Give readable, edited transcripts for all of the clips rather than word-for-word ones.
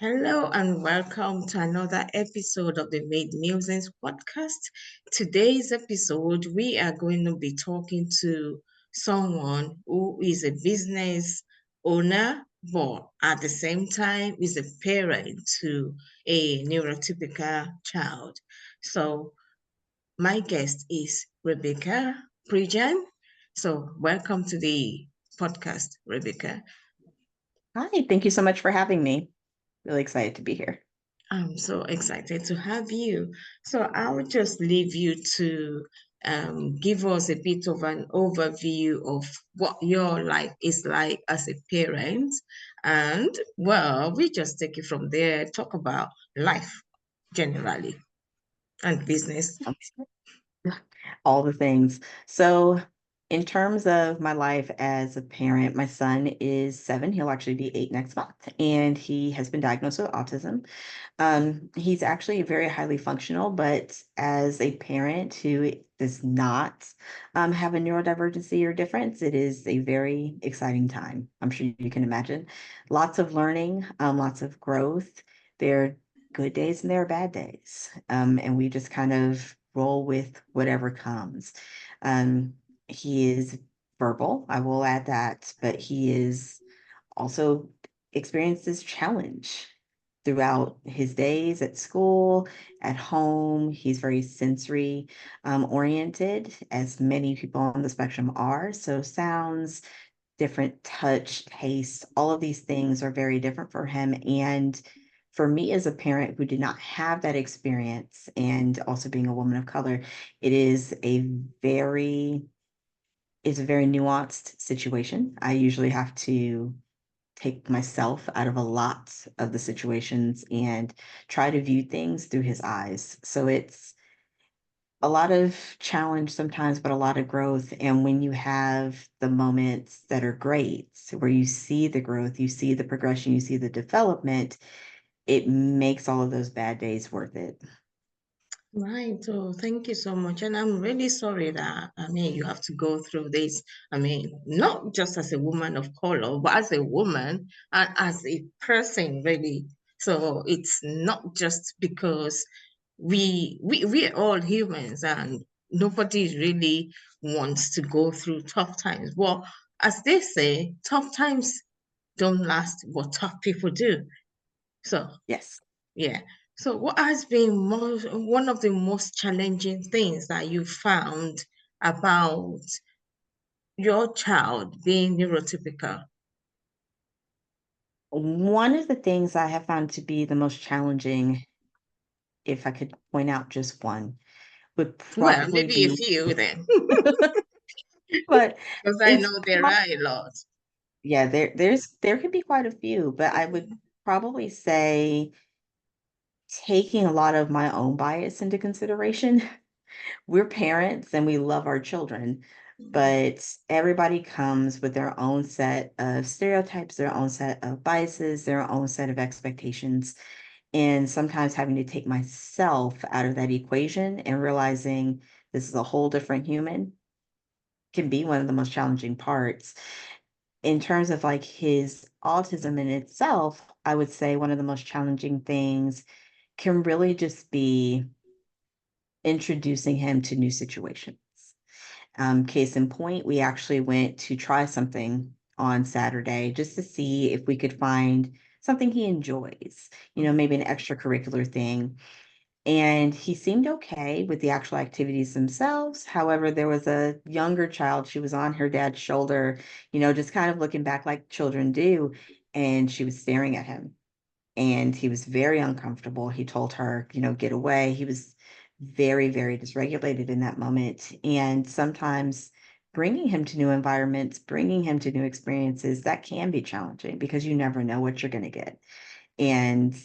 Hello and welcome to another episode of the Made Musings podcast. Today's episode, we are going to be talking to someone who is a business owner, but at the same time is a parent to a neurotypical child. So, my guest is Rebecca Prejean. So, welcome to the podcast, Rebecca. Hi, thank you so much for having me. Really excited to be here. I'm so excited to have you. So I will just leave you to give us a bit of an overview of what your life is like as a parent. And well, we just take it from there, talk about life generally and business. Sounds good. All the things. So, in terms of my life as a parent, my son is 7. He'll actually be 8 next month, and he has been diagnosed with autism. He's actually very highly functional, but as a parent who does not have a neurodivergency or difference, it is a very exciting time. I'm sure you can imagine. Lots of learning, lots of growth. There are good days and there are bad days. And we just kind of roll with whatever comes. Um, he is verbal, I will add that, but he is also experienced this challenge throughout his days at school, at home. He's very sensory oriented, as many people on the spectrum are. So sounds, different touch, taste, all of these things are very different for him. And for me as a parent who did not have that experience, and also being a woman of color, it is a very nuanced situation. I usually have to take myself out of a lot of the situations and try to view things through his eyes. So it's a lot of challenge sometimes, but a lot of growth. And when you have the moments that are great, where you see the growth, you see the progression, you see the development, it makes all of those bad days worth it. Right. So thank you so much. And I'm really sorry that, you have to go through this. Not just as a woman of color, but as a woman and as a person, really. So it's not just because we're all humans and nobody really wants to go through tough times. Well, as they say, tough times don't last, but tough people do. So Yes. yeah. So, what has been one of the most challenging things that you found about your child being neurotypical? One of the things I have found to be the most challenging, if I could point out just one, would Well, probably maybe a be, few then, but because I it's know there are a lot. yeah, there could be quite a few, but I would probably say taking a lot of my own bias into consideration. We're parents and we love our children, but everybody comes with their own set of stereotypes, their own set of biases, their own set of expectations. And sometimes having to take myself out of that equation and realizing this is a whole different human can be one of the most challenging parts. In terms of like his autism in itself, I would say one of the most challenging things can really just be introducing him to new situations. Case in point, we actually went to try something on Saturday just to see if we could find something he enjoys, maybe an extracurricular thing. And he seemed okay with the actual activities themselves. However, there was a younger child. She was on her dad's shoulder, just kind of looking back like children do. And she was staring at him. And he was very uncomfortable. He told her, get away. He was very, very dysregulated in that moment. And sometimes bringing him to new environments, bringing him to new experiences, that can be challenging because you never know what you're going to get. And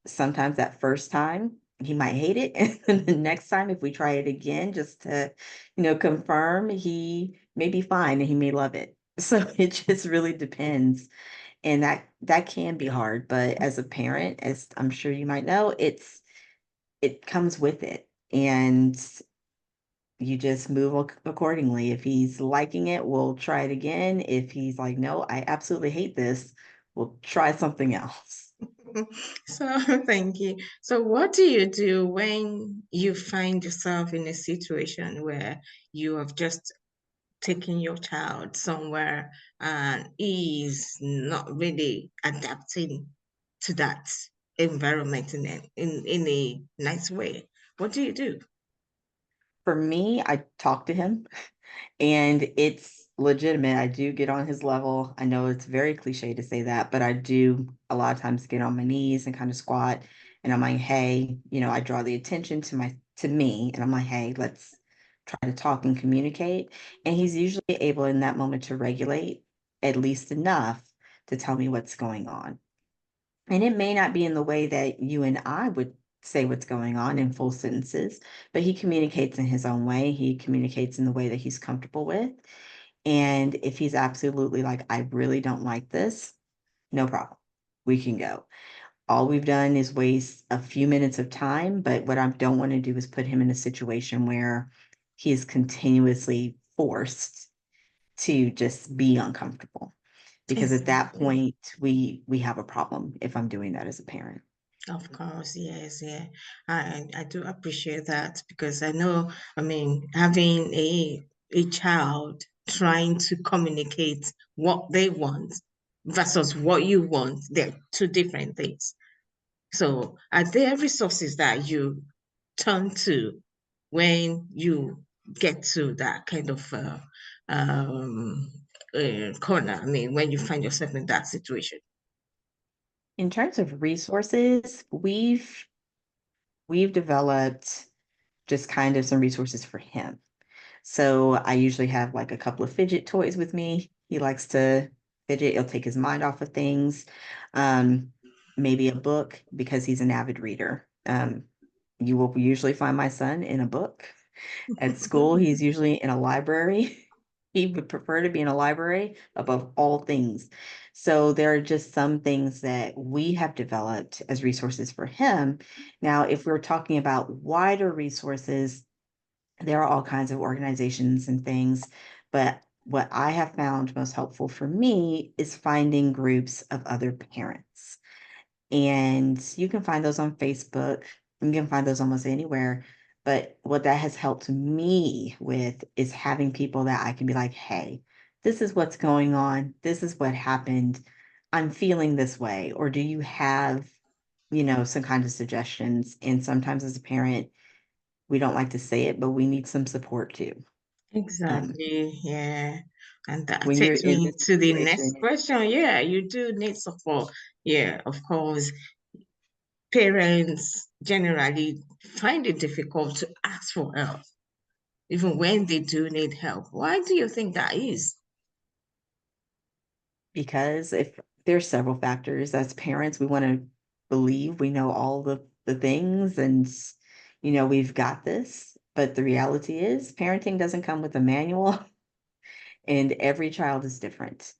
sometimes that first time he might hate it. And then the next time, if we try it again, just to, confirm, he may be fine and he may love it. So it just really depends. And that can be hard. But as a parent, as I'm sure you might know, it comes with it. And you just move accordingly. If he's liking it, we'll try it again. If he's like, no, I absolutely hate this, we'll try something else. So thank you. So what do you do when you find yourself in a situation where you have just taken your child somewhere and he's not really adapting to that environment in a nice way? What do you do? For me, I talk to him and it's legitimate. I do get on his level. I know it's very cliche to say that, but I do a lot of times get on my knees and kind of squat and I'm like, hey, I draw the attention to me and I'm like, hey, let's try to talk and communicate. And he's usually able in that moment to regulate at least enough to tell me what's going on. And it may not be in the way that you and I would say what's going on in full sentences, but he communicates in his own way. He communicates in the way that he's comfortable with. And if he's absolutely like, I really don't like this, no problem. We can go. All we've done is waste a few minutes of time, but what I don't want to do is put him in a situation where he is continuously forced to just be uncomfortable. Because at that Exactly. point, we have a problem if I'm doing that as a parent. Of course, yes, yeah. I do appreciate that because I know, I mean, having a child trying to communicate what they want versus what you want, they're two different things. So, are there resources that you turn to when you get to that kind of um, corner? I mean, when you find yourself in that situation? In terms of resources, we've developed just kind of some resources for him. So I usually have like a couple of fidget toys with me. He likes to fidget, it'll take his mind off of things. Um, Maybe a book because he's an avid reader. You will usually find my son in a book. At school, he's usually in a library. He would prefer to be in a library above all things. So there are just some things that we have developed as resources for him. Now, if we're talking about wider resources, there are all kinds of organizations and things, but what I have found most helpful for me is finding groups of other parents. And you can find those on Facebook. You can find those almost anywhere. But what that has helped me with is having people that I can be like, hey, this is what's going on. This is what happened. I'm feeling this way. Or do you have, some kind of suggestions? And sometimes as a parent, we don't like to say it, but we need some support too. Um, Exactly, yeah. And that when you're takes in me this to the next situation, question. Yeah, you do need support. Yeah, of course. Parents generally find it difficult to ask for help, even when they do need help. Why do you think that is? because if there's several factors as parents, we want to believe we know all the things and we've got this. But the reality is parenting doesn't come with a manual and every child is different.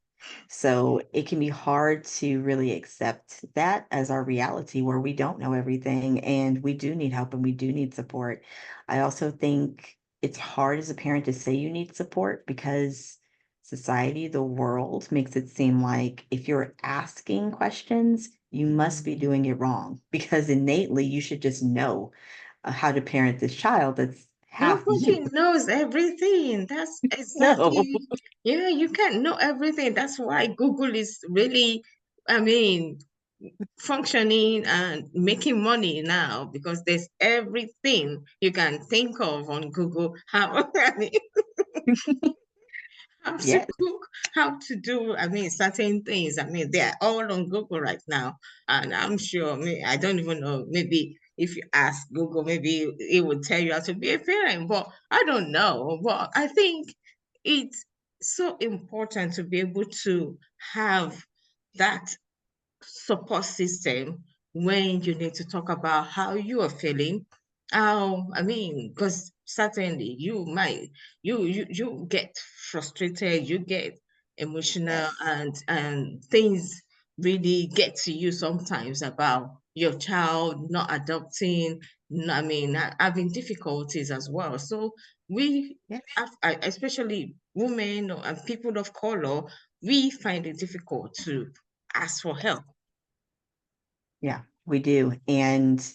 So it can be hard to really accept that as our reality where we don't know everything and we do need help and we do need support. I also think it's hard as a parent to say you need support because society, the world makes it seem like if you're asking questions, you must be doing it wrong because innately you should just know how to parent this child that's half Nobody you. knows everything. That's No. exactly, yeah, you can't know everything. That's why Google is really, I mean, functioning and making money now because there's everything you can think of on Google. How, I mean, how to Yeah. cook, how to do, I mean, certain things. I mean, they're all on Google right now. And I'm sure, I don't even know, maybe if you ask Google, maybe it would tell you how to be a parent, but I don't know. But I think it's so important to be able to have that support system when you need to talk about how you are feeling. How, I mean, because certainly you get frustrated, you get emotional, Yes. and things really get to you sometimes about your child not adopting, I mean, having difficulties as well. So we, Yes. especially women and people of color, we find it difficult to ask for help. Yeah, we do. And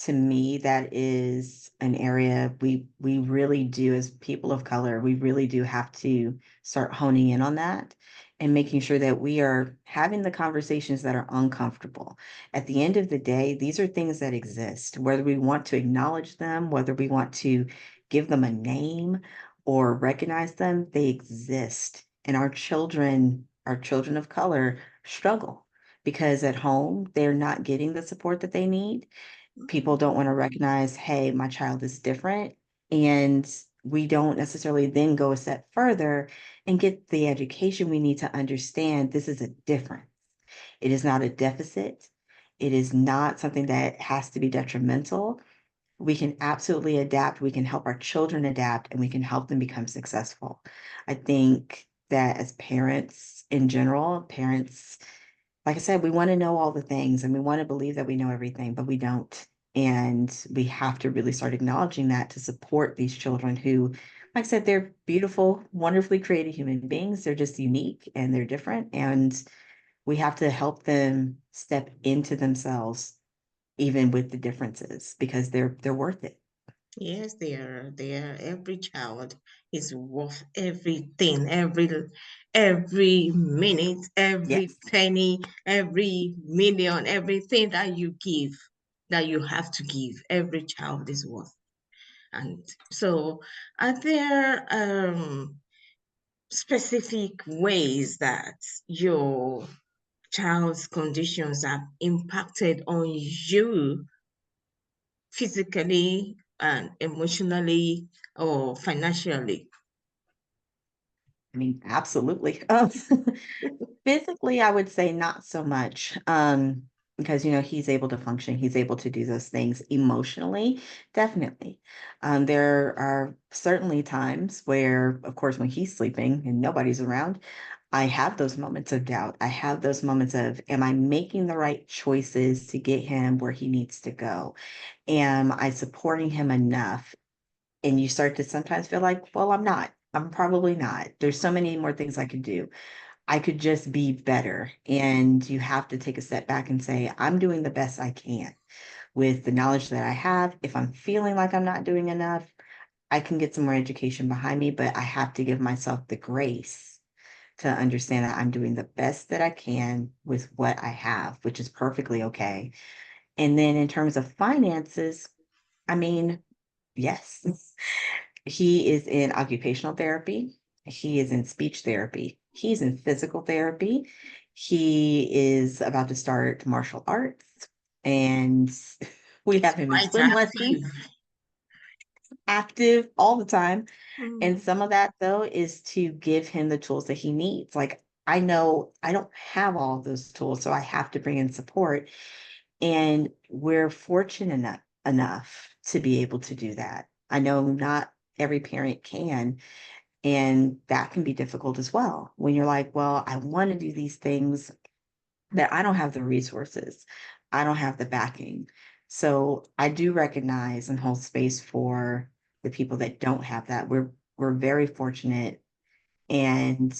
to me, that is an area we really do as people of color, we really do have to start honing in on that and making sure that we are having the conversations that are uncomfortable. At the end of the day, these are things that exist, whether we want to acknowledge them, whether we want to give them a name or recognize them, they exist. And our children of color struggle because at home they're not getting the support that they need. People don't want to recognize, hey, my child is different. And we don't necessarily then go a step further and get the education we need to understand this is a difference. It is not a deficit. It is not something that has to be detrimental. We can absolutely adapt. We can help our children adapt and we can help them become successful. I think that as parents in general, parents like I said, we want to know all the things and we want to believe that we know everything, but we don't. And we have to really start acknowledging that to support these children who, like I said, they're beautiful, wonderfully created human beings. They're just unique and they're different. And we have to help them step into themselves, even with the differences, because they're worth it. Yes, they are. They are. Every child is worth everything, every minute, every Yes. penny, every million, everything that you give, that you have to give. Every child is worth. And so, are there specific ways that your child's conditions have impacted on you physically and emotionally or financially? I mean, absolutely. Physically, I would say not so much. Because he's able to function, he's able to do those things. Emotionally, definitely. There are certainly times where, of course, when he's sleeping and nobody's around, I have those moments of doubt. I have those moments of, am I making the right choices to get him where he needs to go? Am I supporting him enough? And you start to sometimes feel like, well, I'm not. I'm probably not. There's so many more things I could do. I could just be better. And you have to take a step back and say, I'm doing the best I can with the knowledge that I have. If I'm feeling like I'm not doing enough, I can get some more education behind me, but I have to give myself the grace to understand that I'm doing the best that I can with what I have, which is perfectly okay. And then in terms of finances, I mean, yes. He is in occupational therapy. He is in speech therapy. He's in physical therapy. He is about to start martial arts. And we It's have him in quite swim lessons, active. active all the time. And Mm. some of that, though, is to give him the tools that he needs. Like, I know I don't have all of those tools, so I have to bring in support. And we're fortunate enough to be able to do that. I know not every parent can, and that can be difficult as well. When you're like, well, I want to do these things that I don't have the resources, I don't have the backing. So I do recognize and hold space for the people that don't have that. We're very fortunate, and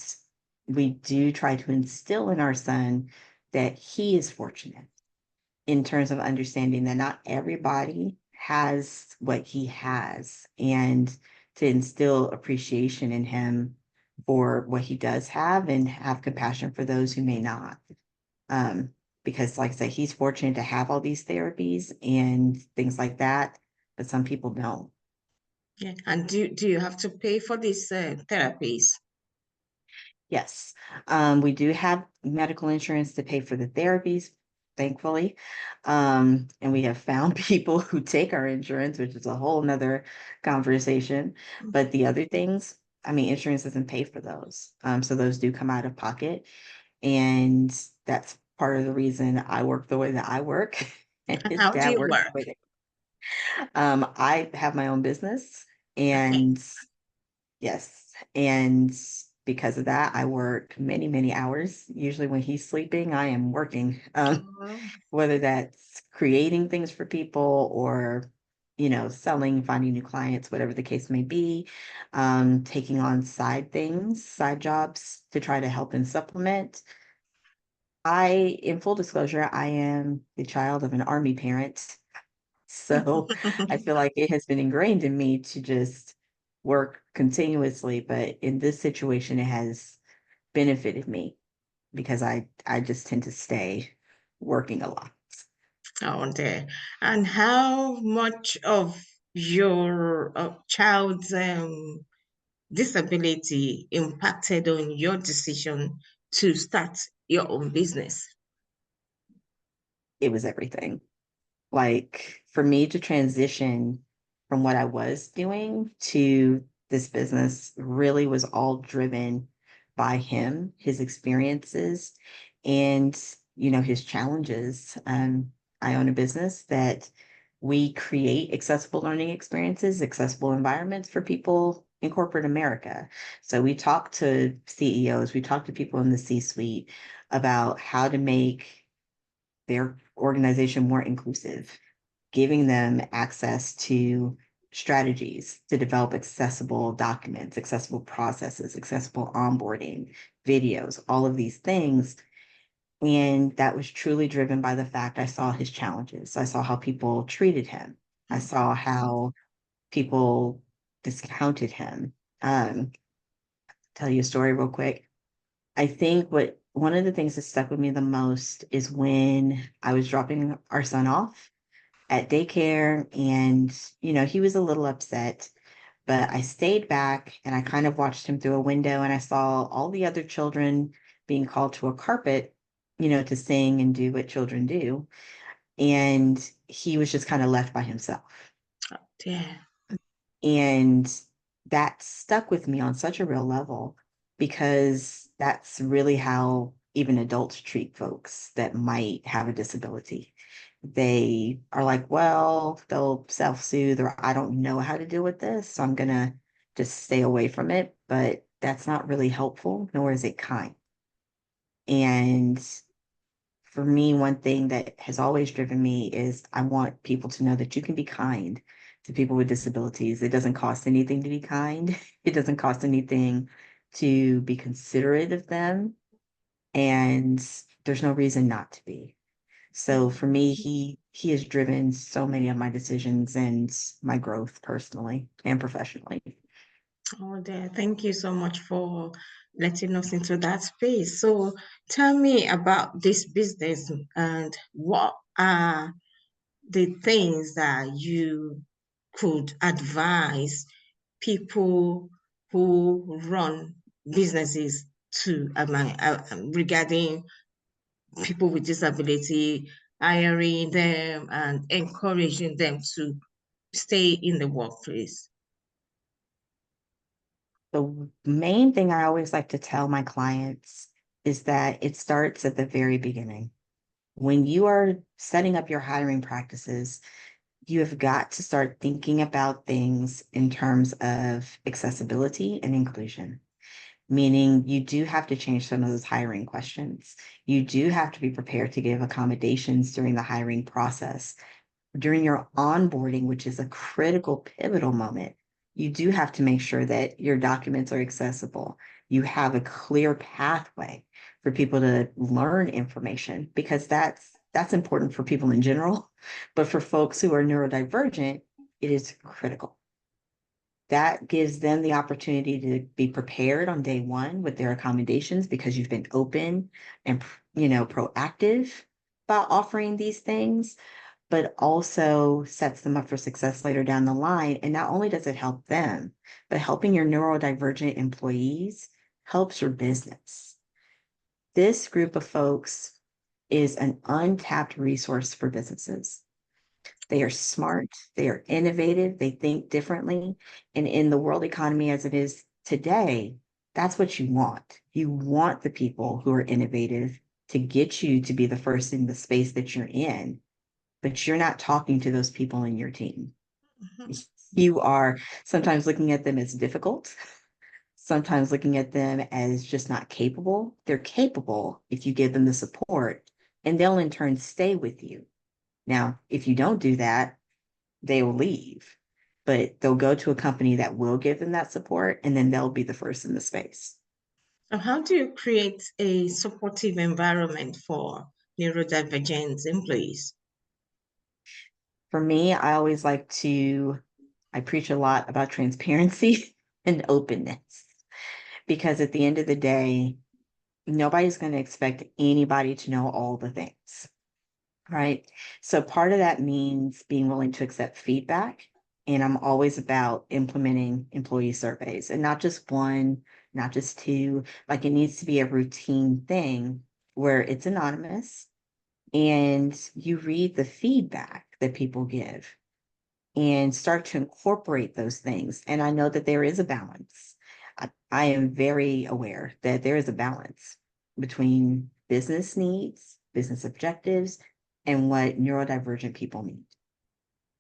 we do try to instill in our son that he is fortunate in terms of understanding that not everybody has what he has, and to instill appreciation in him for what he does have and have compassion for those who may not. Um, because like I said, he's fortunate to have all these therapies and things like that, but some people don't. Yeah. And do you have to pay for these therapies? Yes, we do have medical insurance to pay for the therapies, thankfully. And we have found people who take our insurance, which is a whole nother conversation. But the other things, I mean, insurance doesn't pay for those. So those do come out of pocket. And that's part of the reason I work the way that I work. And his How do dad you works the work? way that I have my own business, Okay. and yes. And because of that, I work many, many hours. Usually when he's sleeping, I am working, Oh, whether that's creating things for people or, selling, finding new clients, whatever the case may be, taking on side things, side jobs to try to help and supplement. In full disclosure, I am the child of an army parent. So I feel like it has been ingrained in me to just work continuously. But in this situation, it has benefited me because I just tend to stay working a lot. Oh, there. And how much of your child's disability impacted on your decision to start your own business? It was everything. Like for me to transition from what I was doing to this business really was all driven by him, his experiences, and his challenges. I own a business that we create accessible learning experiences, accessible environments for people in corporate America. So we talk to CEOs, we talk to people in the C-suite about how to make their organization more inclusive, giving them access to strategies to develop accessible documents, accessible processes, accessible onboarding, videos, all of these things. And that was truly driven by the fact I saw his challenges. I saw how people treated him. I saw how people discounted him. Tell you a story real quick. I think what one of the things that stuck with me the most is when I was dropping our son off at daycare and he was a little upset, but I stayed back and I kind of watched him through a window and I saw all the other children being called to a carpet, to sing and do what children do, and he was just kind of left by himself. Yeah. And that stuck with me on such a real level because that's really how even adults treat folks that might have a disability. They are like, well, they'll self-soothe, or I don't know how to deal with this, so I'm gonna just stay away from it. But that's not really helpful, nor is it kind. And for me, one thing that has always driven me is I want people to know that you can be kind to people with disabilities. It doesn't cost anything to be kind. It doesn't cost anything to be considerate of them. And there's no reason not to be. So for me, he has driven so many of my decisions and my growth personally and professionally. Oh, there. Thank you so much for letting us into that space. So tell me about this business and what are the things that you could advise people who run businesses to regarding people with disability, hiring them and encouraging them to stay in the workplace. The main thing I always like to tell my clients is that it starts at the very beginning. When you are setting up your hiring practices, you have got to start thinking about things in terms of accessibility and inclusion, meaning you do have to change some of those hiring questions. You do have to be prepared to give accommodations during the hiring process. During your onboarding, which is a critical, pivotal moment, you do have to make sure that your documents are accessible. You have a clear pathway for people to learn information because that's important for people in general. But for folks who are neurodivergent, it is critical. That gives them the opportunity to be prepared on day one with their accommodations because you've been open and proactive about offering these things, but also sets them up for success later down the line. And not only does it help them, but helping your neurodivergent employees helps your business. This group of folks is an untapped resource for businesses. They are smart, they are innovative, they think differently. And in the world economy as it is today, that's what you want. You want the people who are innovative to get you to be the first in the space that you're in, but you're not talking to those people in your team. Mhm. You are sometimes looking at them as difficult, sometimes looking at them as just not capable. They're capable if you give them the support, and they'll in turn stay with you. Now, if you don't do that, they will leave, but they'll go to a company that will give them that support, and then they'll be the first in the space. So how do you create a supportive environment for neurodivergent employees? For me, I always like to, I preach a lot about transparency and openness because at the end of the day, nobody's going to expect anybody to know all the things, right? So part of that means being willing to accept feedback. And I'm always about implementing employee surveys and not just one, not just two. Like it needs to be a routine thing where it's anonymous and you read the feedback that people give and start to incorporate those things. And I know that there is a balance. I am very aware that there is a balance between business needs, business objectives, and what neurodivergent people need.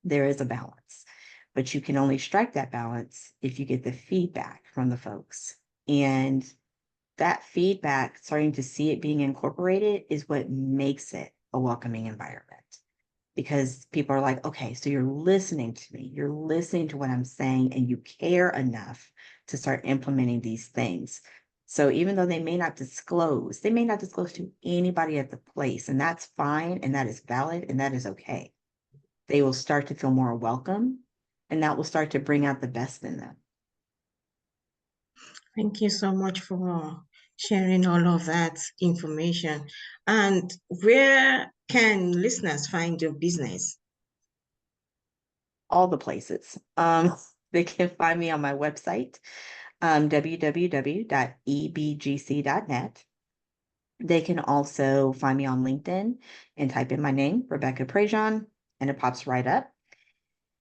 There is a balance, but you can only strike that balance if you get the feedback from the folks. And that feedback, starting to see it being incorporated, is what makes it a welcoming environment because people are like, okay, so you're listening to me, you're listening to what I'm saying, and you care enough to start implementing these things. So even though they may not disclose to anybody at the place, and that's fine, and that is valid, and that is okay. They will start to feel more welcome, and that will start to bring out the best in them. Thank you so much for sharing all of that information. And where can listeners find your business? All the places. They can find me on my website, www.ebgc.net. They can also find me on LinkedIn and type in my name, Rebecca Prejean, and it pops right up.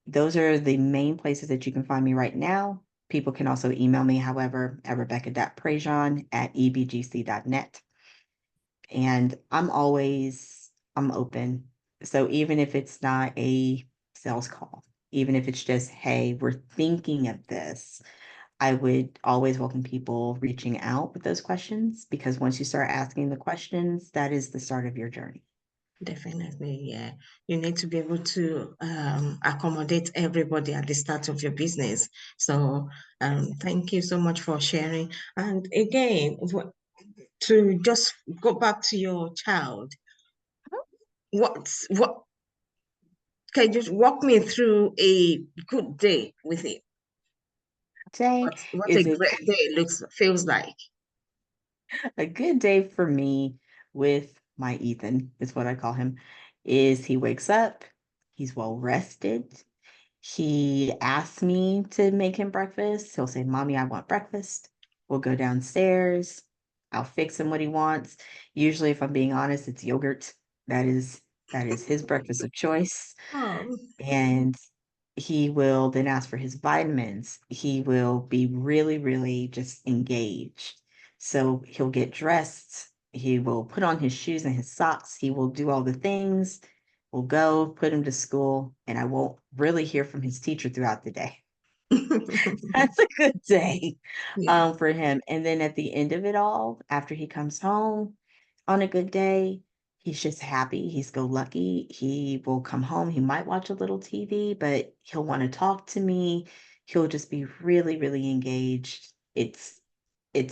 Those are the main places that you can find me right now. People can also email me, however, at rebecca.prejean@ebgc.net. And I'm open. So even if it's not a sales call, even if it's just, hey, we're thinking of this, I would always welcome people reaching out with those questions because once you start asking the questions, that is the start of your journey. Definitely, yeah. You need to be able to accommodate everybody at the start of your business. So, thank you so much for sharing. And again, to just go back to your child, what can you just walk me through a good day with it? Today What a is great day looks feels like. a good day for me with my Ethan, is what I call him, is he wakes up, he's well rested. He asks me to make him breakfast. He'll say, Mommy, I want breakfast. We'll go downstairs. I'll fix him what he wants. Usually, if I'm being honest, it's yogurt. That is his breakfast of choice. Oh, And he will then ask for his vitamins. He will be really, really just engaged. So he'll get dressed. He will put on his shoes and his socks. He will do all the things. We'll go put him to school, and I won't really hear from his teacher throughout the day. That's a good day yeah. for him. And then at the end of it all, after he comes home on a good day, he's just happy. He's go lucky. He will come home. He might watch a little TV, but he'll want to talk to me. He'll just be really, really engaged. It's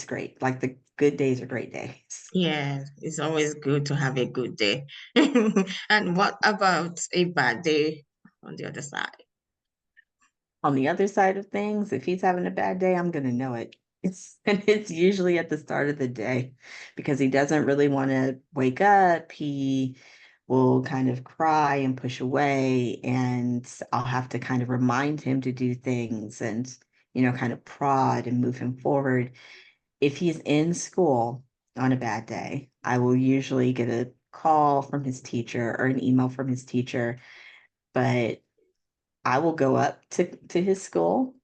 great. Like the good days are great days. Yeah, it's always good to have a good day. And what about a bad day on the other side? On the other side of things, if he's having a bad day, I'm gonna know it. It's usually at the start of the day because he doesn't really want to wake up. He will kind of cry and push away, and I'll have to kind of remind him to do things and kind of prod and move him forward. If he's in school on a bad day, I will usually get a call from his teacher or an email from his teacher, but I will go up to his school.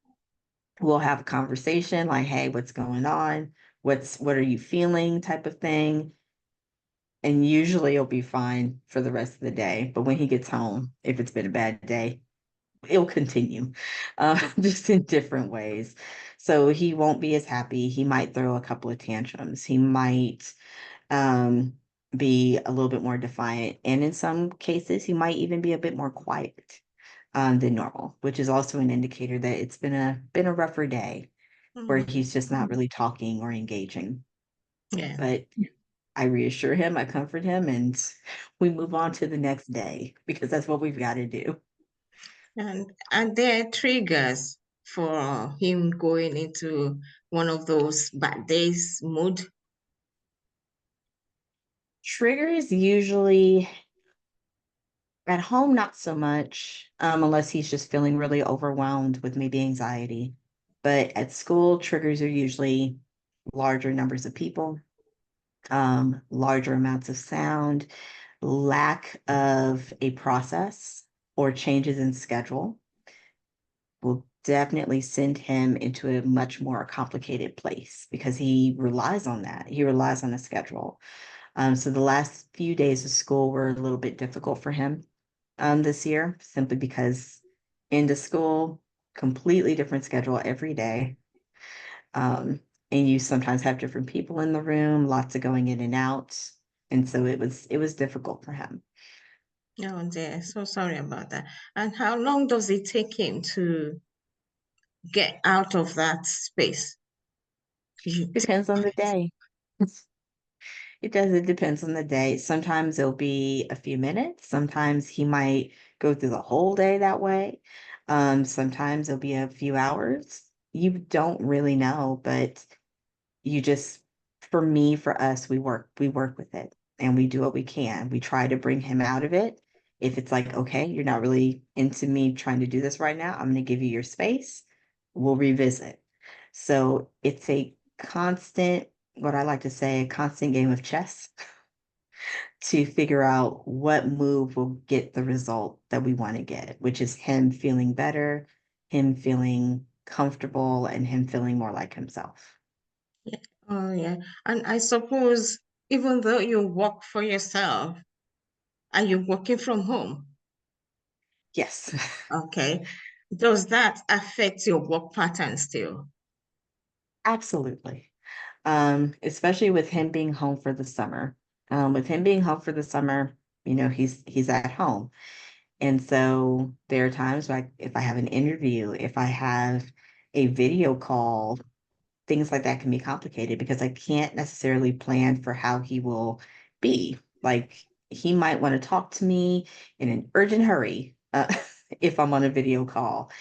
We'll have a conversation like, hey, what's going on? What are you feeling type of thing. And usually it'll be fine for the rest of the day. But when he gets home, if it's been a bad day, it'll continue just in different ways. So he won't be as happy. He might throw a couple of tantrums. He might um, be a little bit more defiant. And in some cases, he might even be a bit more quiet than normal, which is also an indicator that it's been a rougher day where Hmm. he's just not really talking or engaging. Yeah. But I reassure him, I comfort him, and we move on to the next day because that's what we've got to do. And there are triggers for him going into one of those bad days mood. Triggers usually at home, not so much, unless he's just feeling really overwhelmed with maybe anxiety. But at school, triggers are usually larger numbers of people, larger amounts of sound, lack of a process or changes in schedule will definitely send him into a much more complicated place because he relies on that. He relies on a schedule. So the last few days of school were a little bit difficult for him this year, simply because into school, completely different schedule every day. Um, and you sometimes have different people in the room, lots of going in and out. And so it was difficult for him. Oh dear, so sorry about that. And how long does it take him to get out of that space? You Depends on the day. It does. It depends on the day. Sometimes it'll be a few minutes. Sometimes he might go through the whole day that way. Sometimes it'll be a few hours. You don't really know, but you just, for me, for us, we work with it and we do what we can. We try to bring him out of it. If it's like, okay, you're not really into me trying to do this right now, I'm going to give you your space. We'll revisit. So it's a constant, what I like to say, a constant game of chess to figure out what move will get the result that we want to get, which is him feeling better, him feeling comfortable, and him feeling more like himself. yeah. Oh yeah. And I suppose even though you work for yourself, are you working from home? Yes, Okay. Does that affect your work pattern still? absolutely. Especially with him being home for the summer. With him being home for the summer, he's at home. And so there are times like if I have an interview, if I have a video call, things like that can be complicated because I can't necessarily plan for how he will be. Like he might want to talk to me in an urgent hurry if I'm on a video call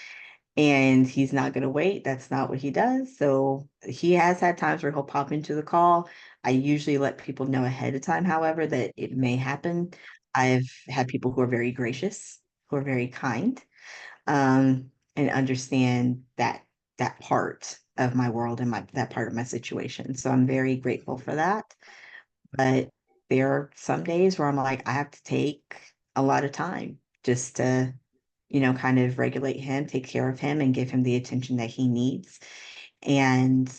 and he's not going to wait. That's not what he does. So he has had times where he'll pop into the call. I usually let people know ahead of time, however, that it may happen. I've had people who are very gracious, who are very kind, and understand that part of my world and that part of my situation. So I'm very grateful for that. But there are some days where I'm like, I have to take a lot of time just to kind of regulate him, take care of him, and give him the attention that he needs. And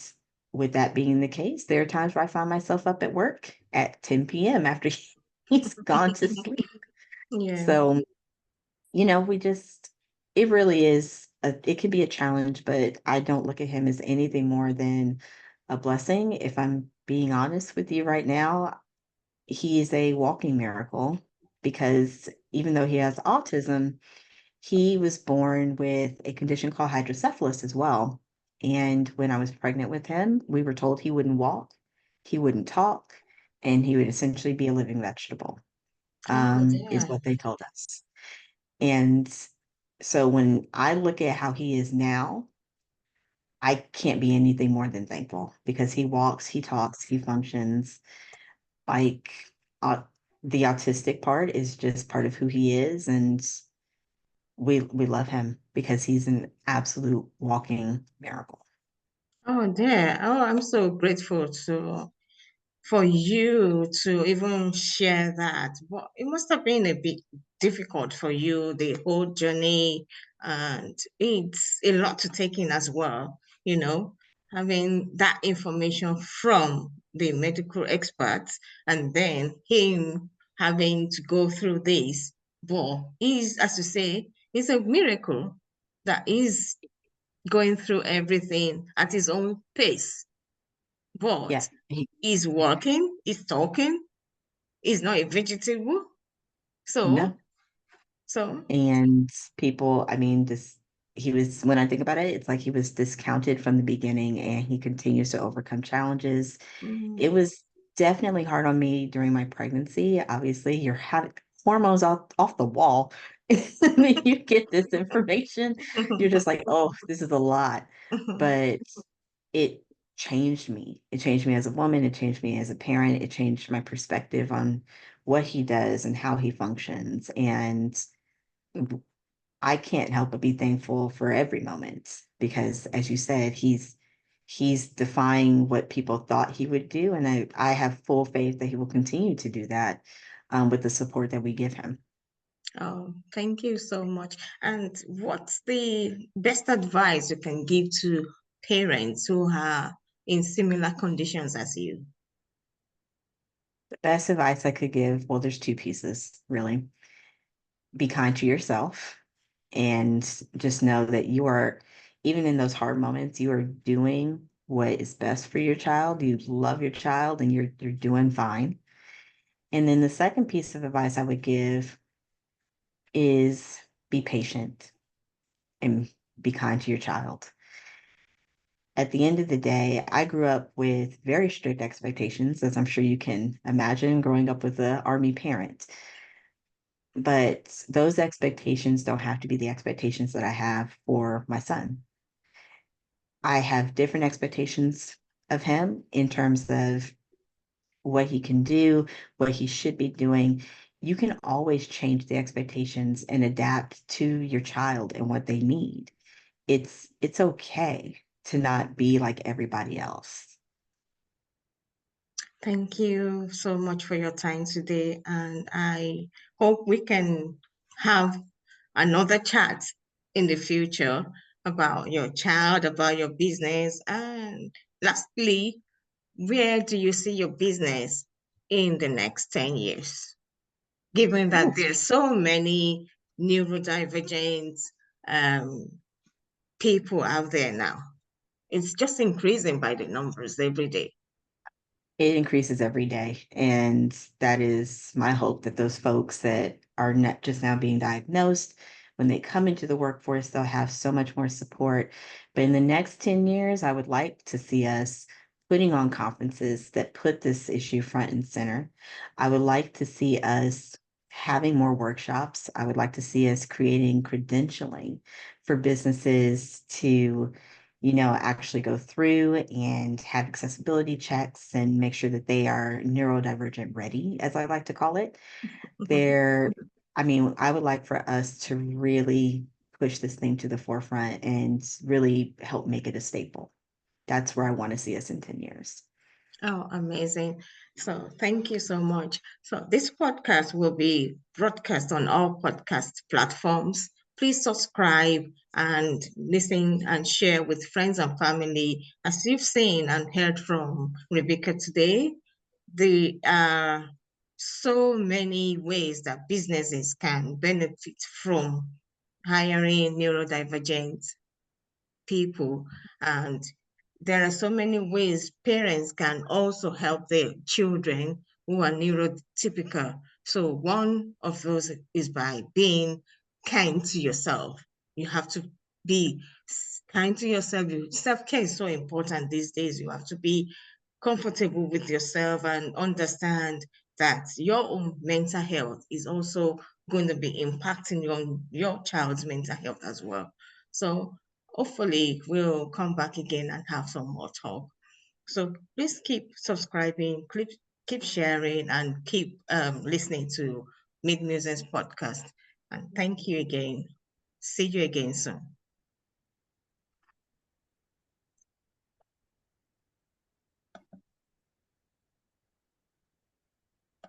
with that being the case, there are times where I find myself up at work at 10 p.m. after he's gone to sleep. Yeah. So, we just, it really is, it can be a challenge, but I don't look at him as anything more than a blessing. If I'm being honest with you right now, he is a walking miracle because even though he has autism, he was born with a condition called hydrocephalus as well. And when I was pregnant with him, we were told he wouldn't walk, he wouldn't talk, and he would essentially be a living vegetable, Oh is dear. what they told us. And so when I look at how he is now, I can't be anything more than thankful because he walks, he talks, he functions. Like uh, the autistic part is just part of who he is. And we love him because he's an absolute walking miracle. Oh dear. Oh, I'm so grateful to for you to even share that. But it must have been a bit difficult for you, the whole journey, and it's a lot to take in as well, you know, having that information from the medical experts and then him having to go through this. But is, as you say, it's a miracle that is going through everything at his own pace. Yeah, But he's walking, he's talking, he's not a vegetable. So, no. so And people, I mean, this when I think about it, it's like he was discounted from the beginning and he continues to overcome challenges. It Mm. was definitely hard on me during my pregnancy. Obviously, you're having hormones off the wall. And then you get this information. You're just like, oh, this is a lot. But it changed me. It changed me as a woman. It changed me as a parent. It changed my perspective on what he does and how he functions. And I can't help but be thankful for every moment because, as you said, he's defying what people thought he would do, and I have full faith that he will continue to do that with the support that we give him. Oh, thank you so much. And what's the best advice you can give to parents who are in similar conditions as you? The best advice I could give, well, there's two pieces, really. Be kind to yourself and just know that you are, even in those hard moments, you are doing what is best for your child. You love your child and you're doing fine. And then the second piece of advice I would give is be patient and be kind to your child. At the end of the day, I grew up with very strict expectations, as I'm sure you can imagine growing up with an army parent. But those expectations don't have to be the expectations that I have for my son. I have different expectations of him in terms of what he can do, what he should be doing. You can always change the expectations and adapt to your child and what they need. It's okay to not be like everybody else. Thank you so much for your time today, and I hope we can have another chat in the future about your child, about your business, and lastly, where do you see your business in the next 10 years? Given that Ooh, there's so many neurodivergent um, people out there now. It's just increasing by the numbers every day. it increases every day. And that is my hope that those folks that are not just now being diagnosed, when they come into the workforce, they'll have so much more support. But in the next 10 years, I would like to see us putting on conferences that put this issue front and center. I would like to see us having more workshops. I would like to see us creating credentialing for businesses to actually go through and have accessibility checks and make sure that they are neurodivergent ready, as I like to call it. They're, I mean, I would like for us to really push this thing to the forefront and really help make it a staple. That's where I want to see us in 10 years. Oh, amazing. So thank you so much. So this podcast will be broadcast on all podcast platforms. Please subscribe and listen and share with friends and family. As you've seen and heard from Rebecca today, there are so many ways that businesses can benefit from hiring neurodivergent people. And there are so many ways parents can also help their children who are neurotypical. So one of those is by being kind to yourself. You have to be kind to yourself. Self-care is so important these days. You have to be comfortable with yourself and understand that your own mental health is also going to be impacting your child's mental health as well. So hopefully we'll come back again and have some more talk. So please keep subscribing, keep sharing, and keep listening to Mid Musings podcast. And thank you again. See you again soon.